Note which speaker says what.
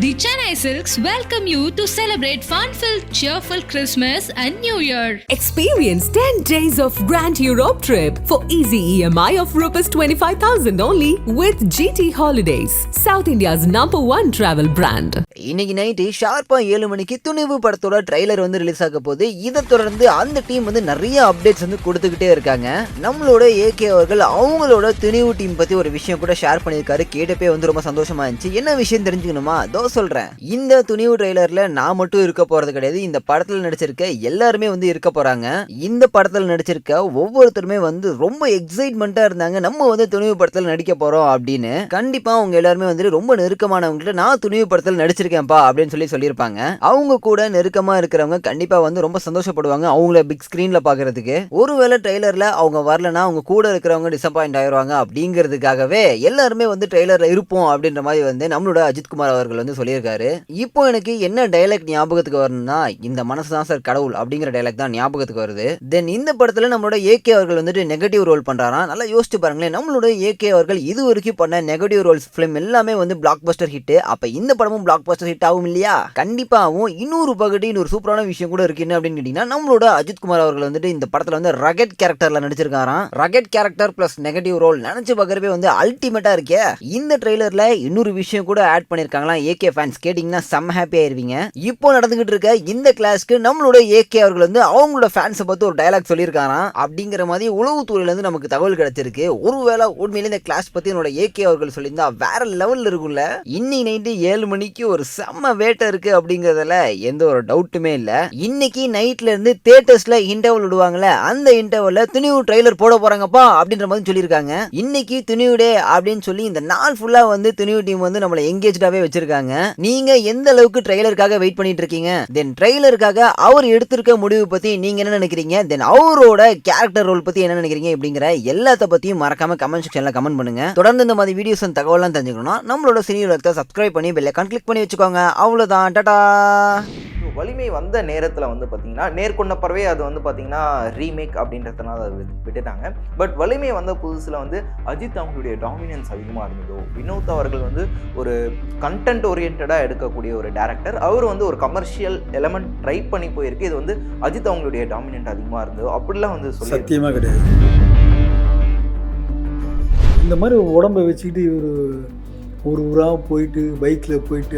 Speaker 1: The Chennai Silks welcome you to celebrate fun-filled, cheerful Christmas and New Year.
Speaker 2: Experience 10 days of Grand Europe trip for easy EMI of Rs 25,000 only with GT Holidays, South India's #1 travel brand.
Speaker 3: இன்னைக்கு night ஷார்ப்பா 7 மணிக்கு துணிவு படத்தோட trailer வந்து release ஆக போகுது. இதை தொடர்ந்து அந்த டீம் வந்து நிறைய அப்டேட்ஸ் வந்து கொடுத்துக்கிட்டே இருக்காங்க. நம்மளோட ஏகே அவர்கள் அவங்களோட துணிவு டீம் பத்தி ஒரு விஷயம் கூட ஷேர் பண்ணியிருக்காரு. கேட்டப்பே வந்து ரொம்ப சந்தோஷமா இருந்துச்சு. என்ன விஷயம் தெரிஞ்சுக்கணுமா? சொல்றேன். இந்த துணிவு ட்ரைலர்ல நான் மட்டும் இருக்க போறது கிடையாது. இந்த படத்துல நடிச்சிருக்க எல்லாருமே வந்து இருக்க போறாங்க. இந்த படத்துல நடிச்சிருக்க ஒவ்வொருத்தருமே வந்து ரொம்ப எக்ஸைட்மெண்டா இருந்தாங்க. நம்ம வந்து துணிவு படத்துல நடிக்க போறோம் அப்படின்னு. கண்டிப்பா அவங்க எல்லாருமே வந்து ரொம்ப நெருக்கமானவங்ககிட்ட நான் துணிவு படத்துல நடிச்சிருக்கேன்ப்பா அப்படின்னு சொல்லியிருப்பாங்க. அவங்க கூட நெருக்கமா இருக்கிறவங்க கண்டிப்பா வந்து ரொம்ப சந்தோஷப்படுவாங்க அவங்கள பிக் ஸ்கிரீன்ல பாக்குறதுக்கு. ஒருவேளை ட்ரைலர்ல அவங்க வரலன்னா அவங்க கூட இருக்கிறவங்க டிசப்பாயிண்ட் ஆயிடுவாங்க அப்படிங்கிறதுக்காகவே எல்லாருமே வந்து ட்ரைலர்ல இருப்போம் அப்படின்ற மாதிரி வந்து நம்மளோட அஜித்குமார் அவர்கள் வந்து சொல்லியிருக்காரு. இப்போ எனக்கு என்ன டைலாக் ஞாபகத்துக்கு வரணும்னா, இந்த மனசு தான் சார் கடவுள் அப்படிங்கிற டைலாக் தான் ஞாபகத்துக்கு வருது. தென் இந்த படத்துல நம்மளோட ஏகே அவர்கள் வந்துட்டு நெகட்டிவ் ரோல் பண்றாராம். நல்லா யோசிச்சு பாருங்களேன். நம்மளோட ஏகே அவர்கள் இது வரைக்கும் பண்ண நெகட்டிவ் ரோல்ஸ் பிலிம் எல்லாமே வந்து பிளாக் பஸ்டர் ஹிட். அப்ப இந்த படமும் பிளாக் பஸ்டர் ஹிட் ஆகும் இல்லையா? கண்டிப்பா ஆகும். இன்னொரு பகுதி இன்னொரு சூப்பரான விஷயம் கூட இருக்கு. என்ன அப்படின்னு கேட்டீங்கன்னா, நம்மளோட அஜித்குமார் அவர்கள் வந்துட்டு இந்த படத்துல வந்து ரகட் கேரக்டர்ல நடிச்சிருக்காராம். Rugged character plus negative role நினைச்சு பார்க்கறப்பே வந்து அல்டிமேட்டா இருக்கே. இந்த ட்ரெய்லர்ல இன்னொரு விஷயம் கூட ஆட் பண்ணிருக்காங்களா. ஏகே ஃபேன்ஸ் கேட்டிங்கன்னா செம்ம ஹாப்பி ஆயிருவீங்க. இப்போ நடந்துகிட்டு இருக்க இந்த கிளாஸ்க்கு நம்மளோட ஏகே அவர்கள் வந்து அவங்களோட ஃபேன்ஸை பார்த்து ஒரு டயலாக் சொல்லியிருக்காராம். அப்படிங்கிற மாதிரி உளவுத்துறையில இருந்து நமக்கு தகவல் கிடைச்சிருக்கு. ஒருவேளை உண்மையிலே இந்த கிளாஸ் பத்தி என்னோட ஏகே அவர்கள் சொல்லியிருந்தா வேற லெவல்ல இருக்கும்ல. இன்னைக்கு நைட்டு 7 மணிக்கு ஒரு செம்ம வேட்டை இருக்கு அப்படிங்கறதுல எந்த ஒரு டவுட்டுமே இல்ல. இன்னைக்கு நைட்ல இருந்து தியேட்டர்ஸ்ல இன்டர்வல் விடுவாங்கல்ல, அந்த இன்டர்வல்ல துணிவு ட்ரெய்லர் போட போறாங்கப்பா அப்படின்ற மாதிரி சொல்லியிருக்காங்க. இன்னைக்கு துணிவு டே அப்படின்னு சொல்லி இந்த நாள் ஃபுல்லா வந்து துணிவு டீம் வந்து நம்மளை எங்கேஜ்டாவே வச்சிருக்காங்க. நீங்க எந்த அளவுக்கு ட்ரெய்லருக்காக வெயிட் பண்ணிட்டு இருக்கீங்க? தென் ட்ரெய்லருக்காக அவர் எடுத்திருக்க முடிவு பத்தி நீங்க என்ன நினைக்கிறீங்க? தென் அவரோட கேரக்டர் ரோல் பத்தி என்ன நினைக்கிறீங்க? அப்படிங்கிற எல்லாத்த பத்தியும் மறக்காம கமெண்ட் செக்ஷன்ல கமெண்ட் பண்ணுங்க. தொடர்ந்து இந்த மாதிரி வீடியோஸ் அண்ட் தகவல்லாம் தெரிஞ்சுக்கணும்னா நம்மளோட சினி உலகத்தை சப்ஸ்கிரைப் பண்ணி பெல் ஐகான் கிளிக் பண்ணி வச்சுக்கோங்க. அவ்வளவுதான். டாடா.
Speaker 4: வலிமை வந்த நேரத்தில் வந்து பார்த்தீங்கன்னா நேர்கொண்ட பறவை அது வந்து பார்த்தீங்கன்னா ரீமேக் அப்படின்றதுனால அதை விட்டுட்டாங்க. பட் வலிமை வந்த புதுசில் வந்து அஜித் அவங்களுடைய டாமினன்ஸ் அதிகமாக இருந்ததோ, வினோத் அவர்கள் வந்து ஒரு கண்டென்ட் ஓரியன்டாக எடுக்கக்கூடிய ஒரு டேரக்டர், அவர் வந்து ஒரு கமர்ஷியல் எலமெண்ட் ட்ரை பண்ணி போயிருக்கு. இது வந்து அஜித் அவங்களுடைய டாமினன்ட் அதிகமாக இருந்ததோ அப்படிலாம் வந்து சொல்லி
Speaker 5: சத்தியமாக கிடையாது. இந்த மாதிரி உடம்பை வச்சுக்கிட்டு ஒரு ஊராக போயிட்டு பைக்கில் போயிட்டு